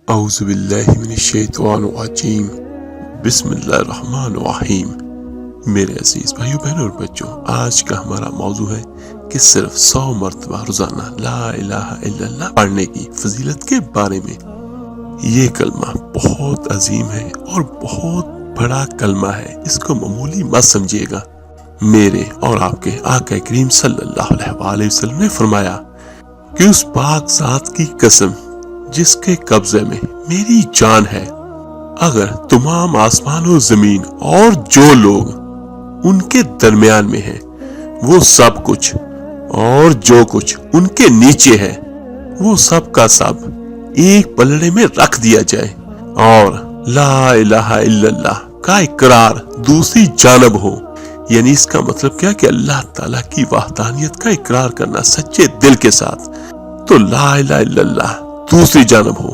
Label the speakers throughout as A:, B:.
A: اعوذ باللہ من الشیطان الرجیم، بسم اللہ الرحمن الرحیم۔ میرے عزیز بھائیو بہنوں اور بچوں، آج کا ہمارا موضوع ہے کہ صرف 100 مرتبہ روزانہ لا الہ الا اللہ پڑھنے کی فضیلت کے بارے میں۔ یہ کلمہ بہت عظیم ہے اور بہت بڑا کلمہ ہے، اس کو معمولی مت سمجھیے گا۔ میرے اور آپ کے آقا کریم صلی اللہ علیہ وسلم نے فرمایا کہ اس پاک ذات کی قسم جس کے قبضے میں میری جان ہے، اگر تمام آسمان و زمین اور جو لوگ ان کے درمیان میں ہیں، وہ سب کچھ اور جو کچھ ان کے نیچے ہے، وہ سب کا سب ایک پلڑے میں رکھ دیا جائے اور لا الہ الا اللہ کا اقرار دوسری جانب ہو، یعنی اس کا مطلب کیا کہ اللہ تعالیٰ کی وحدانیت کا اقرار کرنا سچے دل کے ساتھ، تو لا الہ الا اللہ دوسری جانب ہو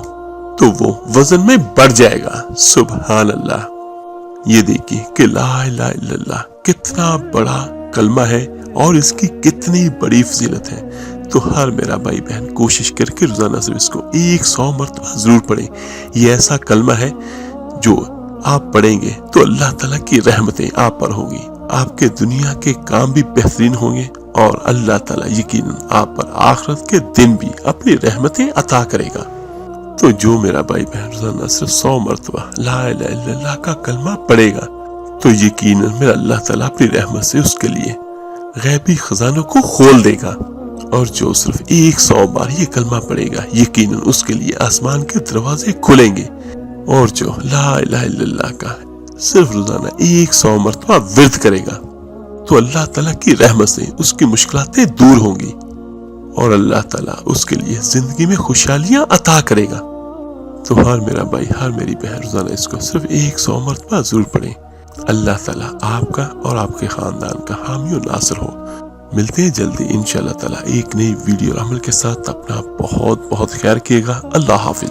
A: تو وہ وزن میں بڑھ جائے گا۔ سبحان اللہ۔ یہ دیکھیے کہ لا الہ الا اللہ کتنا بڑا کلمہ ہے اور اس کی کتنی بڑی فضیلت ہے۔ تو ہر میرا بھائی بہن کوشش کر کے روزانہ سے اس کو 100 مرتبہ ضرور پڑھیں۔ یہ ایسا کلمہ ہے جو آپ پڑھیں گے تو اللہ تعالیٰ کی رحمتیں آپ پر ہوں گی، آپ کے دنیا کے کام بھی بہترین ہوں گے اور اللہ تعالیٰ یقیناً آپ پر آخرت کے دن بھی اپنی رحمتیں عطا کرے گا۔ تو جو میرا بھائی بہن روزانہ صرف 100 مرتبہ لا الہ الا اللہ کا کلمہ پڑھے گا تو یقیناً میرا اللہ تعالیٰ اپنی رحمت سے اس کے لیے غیبی خزانوں کو کھول دے گا، اور جو صرف 100 بار یہ کلمہ پڑھے گا یقیناً اس کے لیے آسمان کے دروازے کھلیں گے، اور جو لا الہ الا اللہ کا صرف روزانہ 100 مرتبہ ورد کرے گا تو اللہ تعالیٰ کی رحمت سے اس کی مشکلاتیں دور ہوں گی اور اللہ تعالیٰ اس کے لیے زندگی میں خوشحالیاں عطا کرے گا۔ تو ہر میرا بھائی ہر میری بہن روزانہ اس کو صرف 100 مرتبہ ضرور پڑھیں۔ اللہ تعالیٰ آپ کا اور آپ کے خاندان کا حامی و ناصر ہو۔ ملتے ہیں جلدی انشاءاللہ تعالیٰ ایک نئی ویڈیو اور عمل کے ساتھ۔ اپنا بہت بہت خیال کیے گا۔ اللہ حافظ۔